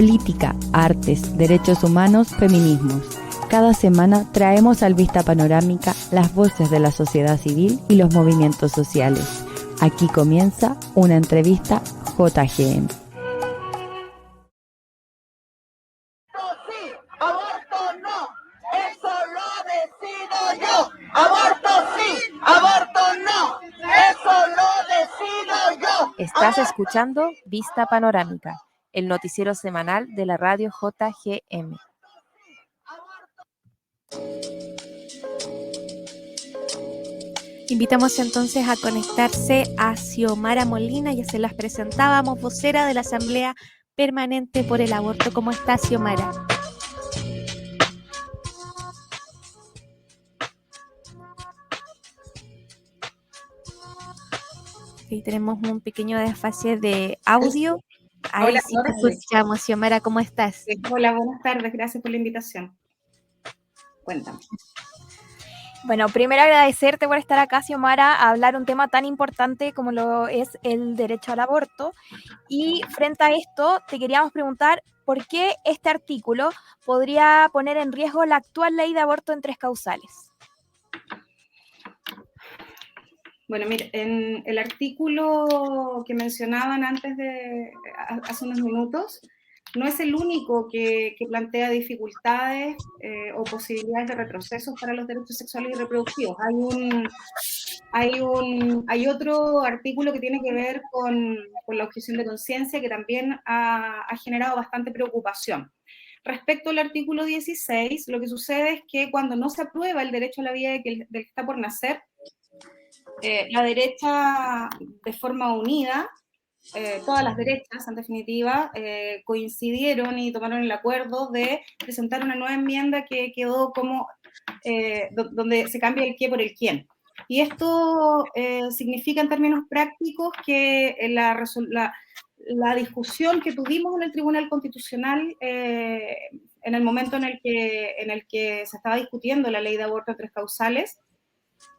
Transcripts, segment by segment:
Política, artes, derechos humanos, feminismos. Cada semana traemos al Vista Panorámica las voces de la sociedad civil y los movimientos sociales. Aquí comienza una entrevista JGM. Sí, aborto no, eso lo decido yo. Aborto sí, aborto no, eso lo decido yo. Estás escuchando Vista Panorámica, el noticiero semanal de la radio JGM. Invitamos entonces a conectarse a Xiomara Molina, ya se las presentábamos, vocera de la Asamblea Permanente por el Aborto. ¿Cómo está, Xiomara? Ahí tenemos un pequeño desfase de audio. Ahí Hola, sí te escuchamos. Xiomara, ¿cómo estás? Hola, buenas tardes, gracias por la invitación. Cuéntame. Bueno, primero agradecerte por estar acá, Xiomara, a hablar un tema tan importante como lo es el derecho al aborto. Y frente a esto, te queríamos preguntar por qué este artículo podría poner en riesgo la actual ley de aborto en 3 causales. Bueno, mira, en el artículo que mencionaban hace unos minutos, no es el único que plantea dificultades o posibilidades de retrocesos para los derechos sexuales y reproductivos. Hay otro artículo que tiene que ver con la objeción de conciencia que también ha generado bastante preocupación. Respecto al artículo 16, lo que sucede es que cuando no se aprueba el derecho a la vida del que está por nacer, la derecha, de forma unida, todas las derechas, en definitiva, coincidieron y tomaron el acuerdo de presentar una nueva enmienda que quedó como, donde se cambia el qué por el quién. Y esto significa en términos prácticos que la discusión que tuvimos en el Tribunal Constitucional en el momento en el que se estaba discutiendo la ley de aborto en 3 causales,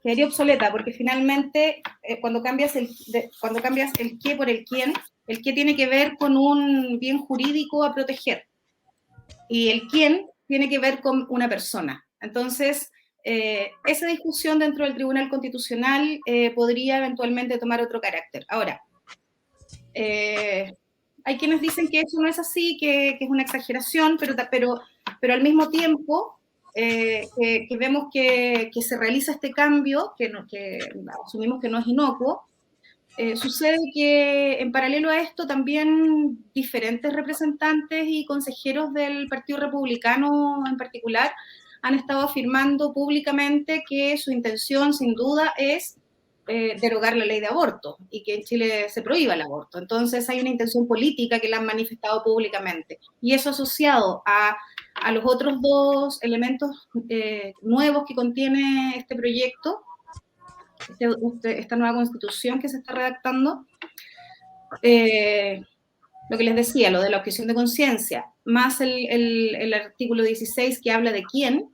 quedaría obsoleta, porque finalmente cuando cambias el qué por el qué tiene que ver con un bien jurídico a proteger, y el quién tiene que ver con una persona. Entonces, esa discusión dentro del Tribunal Constitucional podría eventualmente tomar otro carácter. Ahora, hay quienes dicen que eso no es así, que es una exageración, pero al mismo tiempo que vemos que se realiza este cambio, que asumimos que no es inocuo, sucede que en paralelo a esto también diferentes representantes y consejeros del Partido Republicano en particular han estado afirmando públicamente que su intención sin duda es derogar la ley de aborto y que en Chile se prohíba el aborto. Entonces hay una intención política que la han manifestado públicamente. Y eso asociado a los otros 2 elementos nuevos que contiene este proyecto, esta nueva constitución que se está redactando, lo que les decía, lo de la objeción de conciencia, más el artículo 16 que habla de quién,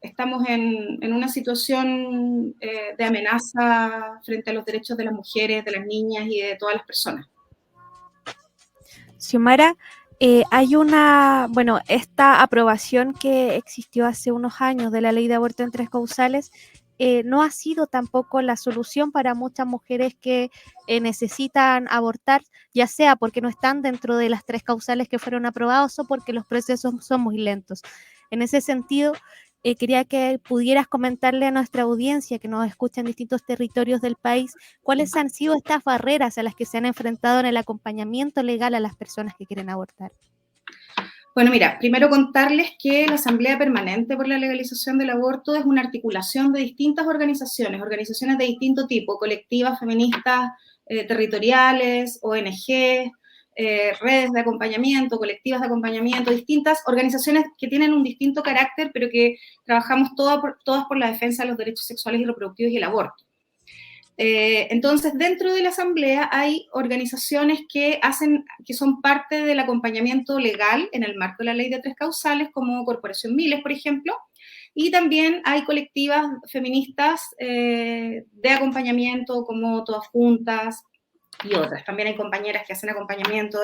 estamos en una situación de amenaza frente a los derechos de las mujeres, de las niñas y de todas las personas. Xiomara, hay esta aprobación que existió hace unos años de la ley de aborto en 3 causales, no ha sido tampoco la solución para muchas mujeres que necesitan abortar, ya sea porque no están dentro de las 3 causales que fueron aprobados o porque los procesos son muy lentos. En ese sentido, quería que pudieras comentarle a nuestra audiencia que nos escucha en distintos territorios del país, cuáles han sido estas barreras a las que se han enfrentado en el acompañamiento legal a las personas que quieren abortar. Bueno, mira, primero contarles que la Asamblea Permanente por la Legalización del Aborto es una articulación de distintas organizaciones de distinto tipo, colectivas feministas territoriales, ONG, redes de acompañamiento, colectivas de acompañamiento, distintas organizaciones que tienen un distinto carácter, pero que trabajamos todas por la defensa de los derechos sexuales y reproductivos y el aborto. Entonces, dentro de la Asamblea hay organizaciones que son parte del acompañamiento legal en el marco de la ley de 3 causales, como Corporación Miles, por ejemplo, y también hay colectivas feministas de acompañamiento, como Todas Juntas y otras. También hay compañeras que hacen acompañamiento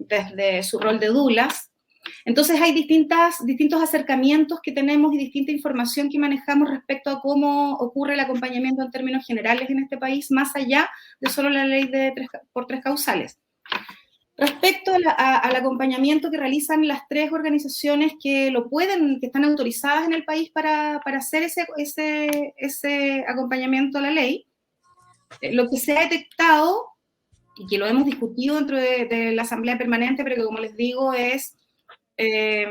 desde su rol de doulas. Entonces hay distintos acercamientos que tenemos y distinta información que manejamos respecto a cómo ocurre el acompañamiento en términos generales en este país, más allá de solo la ley por tres causales. Respecto al acompañamiento que realizan las tres organizaciones que están autorizadas en el país para hacer ese acompañamiento a la ley, lo que se ha detectado, y que lo hemos discutido dentro de la Asamblea Permanente, pero que como les digo es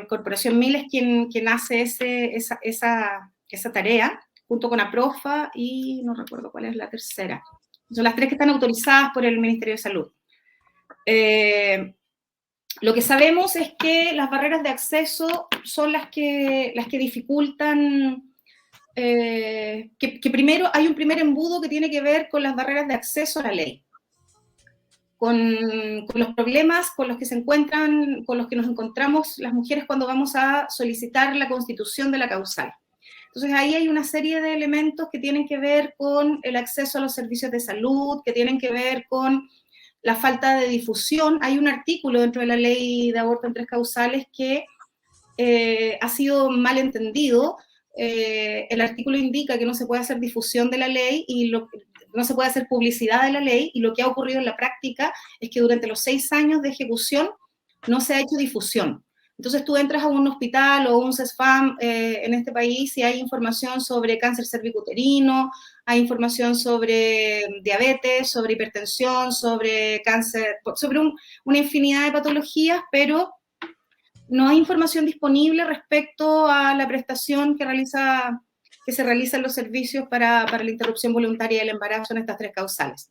Corporación Miles quien hace esa tarea, junto con APROFA y no recuerdo cuál es la tercera. Son las tres que están autorizadas por el Ministerio de Salud. Lo que sabemos es que las barreras de acceso son las que dificultan, que primero hay un primer embudo que tiene que ver con las barreras de acceso a la ley, con los problemas con los que nos encontramos las mujeres cuando vamos a solicitar la constitución de la causal. Entonces ahí hay una serie de elementos que tienen que ver con el acceso a los servicios de salud, que tienen que ver con la falta de difusión. Hay un artículo dentro de la ley de aborto en tres causales que ha sido mal entendido. El artículo indica que no se puede hacer difusión de la ley y no se puede hacer publicidad de la ley, y lo que ha ocurrido en la práctica es que durante los 6 años de ejecución no se ha hecho difusión. Entonces tú entras a un hospital o un CESFAM en este país y hay información sobre cáncer cervicuterino, hay información sobre diabetes, sobre hipertensión, sobre cáncer, sobre una infinidad de patologías, pero no hay información disponible respecto a la prestación que se realiza en los servicios para la interrupción voluntaria del embarazo en estas tres causales.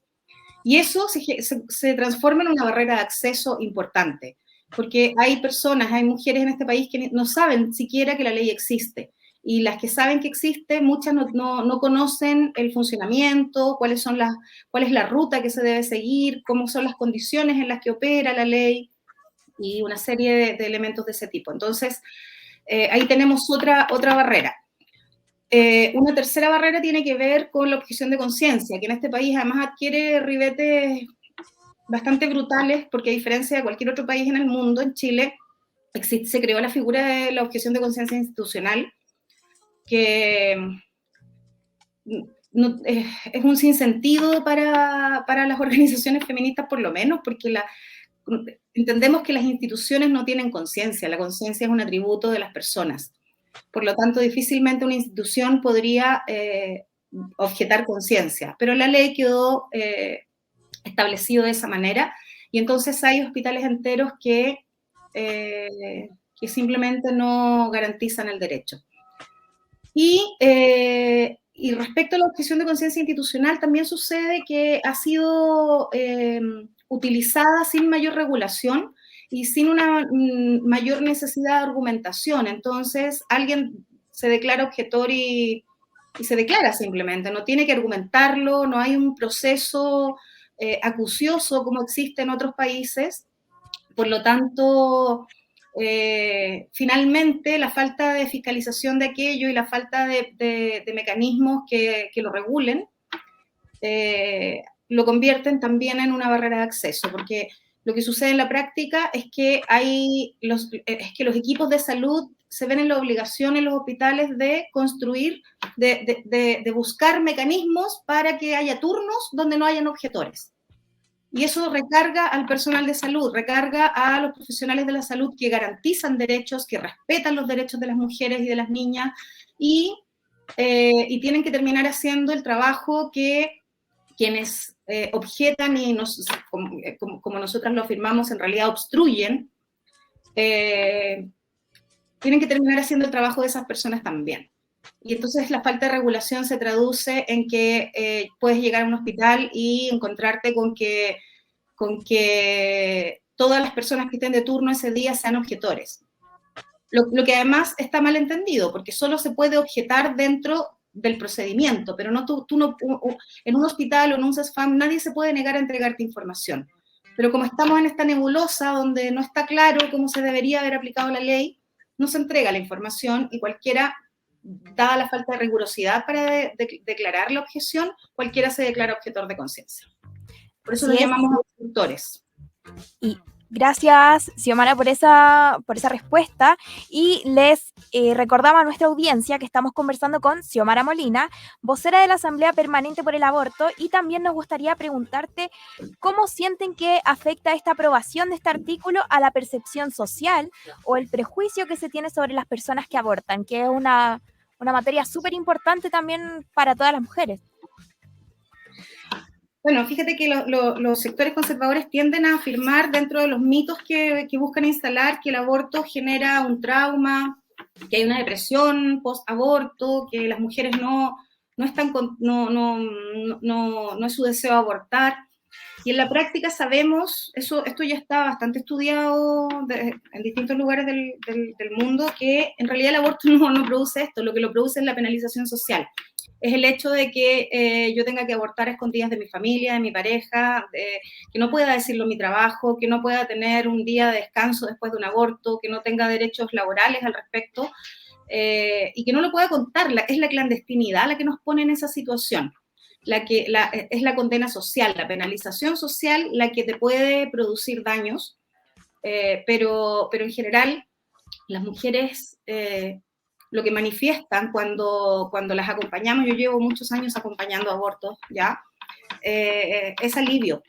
Y eso se transforma en una barrera de acceso importante, porque hay mujeres en este país que no saben siquiera que la ley existe, y las que saben que existe, muchas no conocen el funcionamiento, cuál es la ruta que se debe seguir, cómo son las condiciones en las que opera la ley, y una serie de elementos de ese tipo. Entonces, ahí tenemos otra barrera. Una tercera barrera tiene que ver con la objeción de conciencia, que en este país además adquiere ribetes bastante brutales, porque a diferencia de cualquier otro país en el mundo, en Chile se creó la figura de la objeción de conciencia institucional, que es un sinsentido para las organizaciones feministas, por lo menos, porque entendemos que las instituciones no tienen conciencia, la conciencia es un atributo de las personas. Por lo tanto, difícilmente una institución podría objetar conciencia, pero la ley quedó establecido de esa manera, y entonces hay hospitales enteros que simplemente no garantizan el derecho. Y respecto a la objeción de conciencia institucional, también sucede que ha sido utilizada sin mayor regulación y sin una mayor necesidad de argumentación. Entonces, alguien se declara objetor y se declara simplemente, no tiene que argumentarlo, no hay un proceso acucioso como existe en otros países. Por lo tanto, finalmente la falta de fiscalización de aquello y la falta de mecanismos que lo regulen lo convierten también en una barrera de acceso, porque lo que sucede en la práctica es que los equipos de salud se ven en la obligación en los hospitales de construir, de buscar mecanismos para que haya turnos donde no hayan objetores. Y eso recarga al personal de salud, recarga a los profesionales de la salud que garantizan derechos, que respetan los derechos de las mujeres y de las niñas, y tienen que terminar haciendo el trabajo que quienes objetan y como nosotras lo afirmamos, en realidad obstruyen, tienen que terminar haciendo el trabajo de esas personas también. Y entonces la falta de regulación se traduce en que puedes llegar a un hospital y encontrarte con que todas las personas que estén de turno ese día sean objetores. Lo que además está mal entendido, porque solo se puede objetar dentro del procedimiento, pero en un hospital o en un CESFAM nadie se puede negar a entregarte información. Pero como estamos en esta nebulosa donde no está claro cómo se debería haber aplicado la ley, no se entrega la información, y cualquiera, dada la falta de rigurosidad para declarar la objeción, cualquiera se declara objetor de conciencia. Por eso lo llamamos objetores. Y Gracias, Xiomara, por esa respuesta. Y les recordamos a nuestra audiencia que estamos conversando con Xiomara Molina, vocera de la Asamblea Permanente por el Aborto, y también nos gustaría preguntarte cómo sienten que afecta esta aprobación de este artículo a la percepción social o el prejuicio que se tiene sobre las personas que abortan, que es una materia súper importante también para todas las mujeres. Bueno, fíjate que los sectores conservadores tienden a afirmar dentro de los mitos que buscan instalar que el aborto genera un trauma, que hay una depresión post-aborto, que las mujeres no es su deseo abortar. Y en la práctica sabemos, esto ya está bastante estudiado en distintos lugares del mundo, que en realidad el aborto no produce esto, lo que lo produce es la penalización social. Es el hecho de que yo tenga que abortar a escondidas de mi familia, de mi pareja, que no pueda decirlo en mi trabajo, que no pueda tener un día de descanso después de un aborto, que no tenga derechos laborales al respecto, y que no lo pueda contar. Es la clandestinidad la que nos pone en esa situación. Es la condena social, la penalización social la que te puede producir daños, pero en general las mujeres lo que manifiestan cuando las acompañamos, yo llevo muchos años acompañando abortos, ¿ya? Es alivio,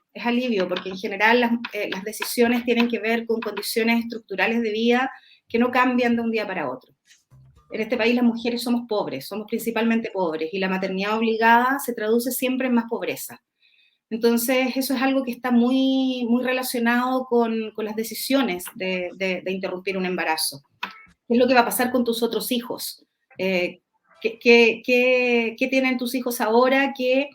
porque en general las decisiones tienen que ver con condiciones estructurales de vida que no cambian de un día para otro. En este país las mujeres somos pobres, somos principalmente pobres, y la maternidad obligada se traduce siempre en más pobreza. Entonces, eso es algo que está muy, muy relacionado con las decisiones de interrumpir un embarazo. ¿Qué es lo que va a pasar con tus otros hijos? ¿Qué tienen tus hijos ahora que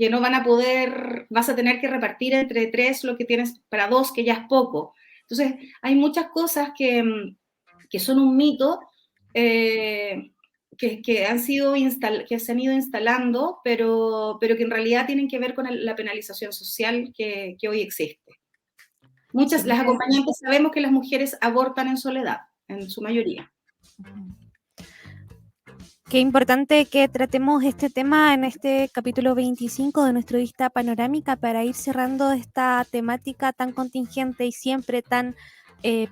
no van a poder, vas a tener que repartir entre 3 lo que tienes para 2, que ya es poco? Entonces, hay muchas cosas que son un mito, que se han ido instalando, pero que en realidad tienen que ver con la penalización social que hoy existe. Las acompañantes sabemos que las mujeres abortan en soledad, en su mayoría. Qué importante que tratemos este tema en este capítulo 25 de nuestra Vista Panorámica para ir cerrando esta temática tan contingente y siempre tan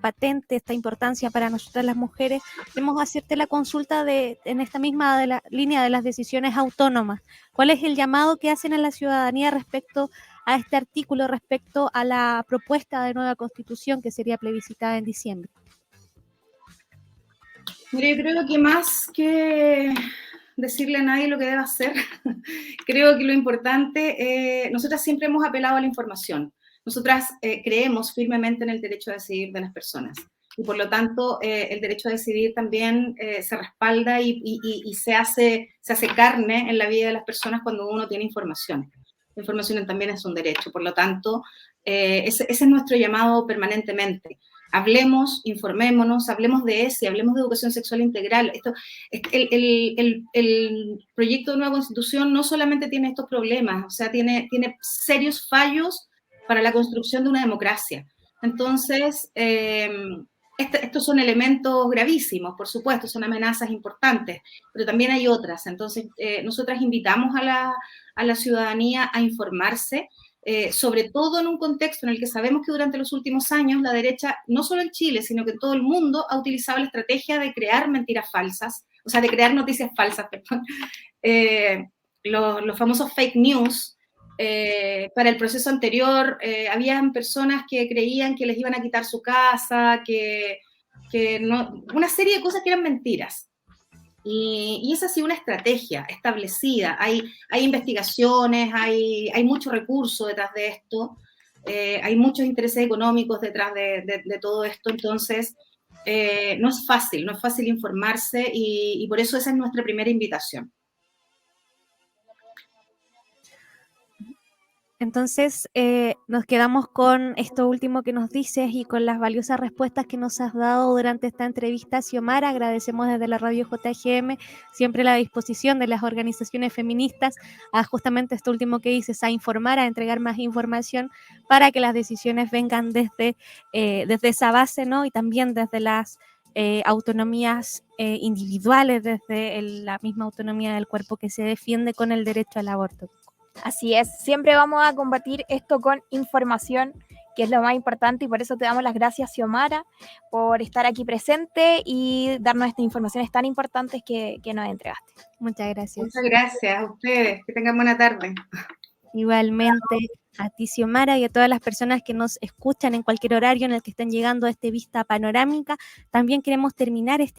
patente, esta importancia para nosotras las mujeres. Queremos hacerte la consulta en esta misma línea de las decisiones autónomas. ¿Cuál es el llamado que hacen a la ciudadanía respecto a este artículo, respecto a la propuesta de nueva constitución que sería plebiscitada en diciembre? Mira, yo creo que más que decirle a nadie lo que debe hacer, creo que lo importante, nosotras siempre hemos apelado a la información. Nosotras creemos firmemente en el derecho a decidir de las personas, y por lo tanto el derecho a decidir también se respalda y se hace carne en la vida de las personas cuando uno tiene información. La información también es un derecho, por lo tanto ese es nuestro llamado permanentemente. Hablemos, informémonos, hablemos de ESI, hablemos de educación sexual integral. El proyecto de nueva constitución no solamente tiene estos problemas, o sea, tiene serios fallos para la construcción de una democracia. Entonces, estos son elementos gravísimos, por supuesto, son amenazas importantes, pero también hay otras. Entonces, nosotras invitamos a la ciudadanía a informarse, sobre todo en un contexto en el que sabemos que durante los últimos años la derecha, no solo en Chile, sino que en todo el mundo, ha utilizado la estrategia de crear mentiras falsas, o sea, de crear noticias falsas, perdón, los famosos fake news. Para el proceso anterior, habían personas que creían que les iban a quitar su casa, que no, una serie de cosas que eran mentiras. Y esa ha sido una estrategia establecida. Hay investigaciones, hay mucho recurso detrás de esto, hay muchos intereses económicos detrás de todo esto. Entonces, no es fácil informarse, y por eso esa es nuestra primera invitación. Entonces, nos quedamos con esto último que nos dices y con las valiosas respuestas que nos has dado durante esta entrevista, Xiomara. Agradecemos desde la radio JGM siempre la disposición de las organizaciones feministas a justamente esto último que dices, a informar, a entregar más información para que las decisiones vengan desde esa base, ¿no? Y también desde las autonomías individuales, desde la misma autonomía del cuerpo que se defiende con el derecho al aborto. Así es, siempre vamos a combatir esto con información, que es lo más importante, y por eso te damos las gracias, Xiomara, por estar aquí presente y darnos estas informaciones tan importantes que nos entregaste. Muchas gracias. Muchas gracias a ustedes. Que tengan buena tarde. Igualmente a ti, Xiomara, y a todas las personas que nos escuchan en cualquier horario en el que estén llegando a este Vista Panorámica. También queremos terminar este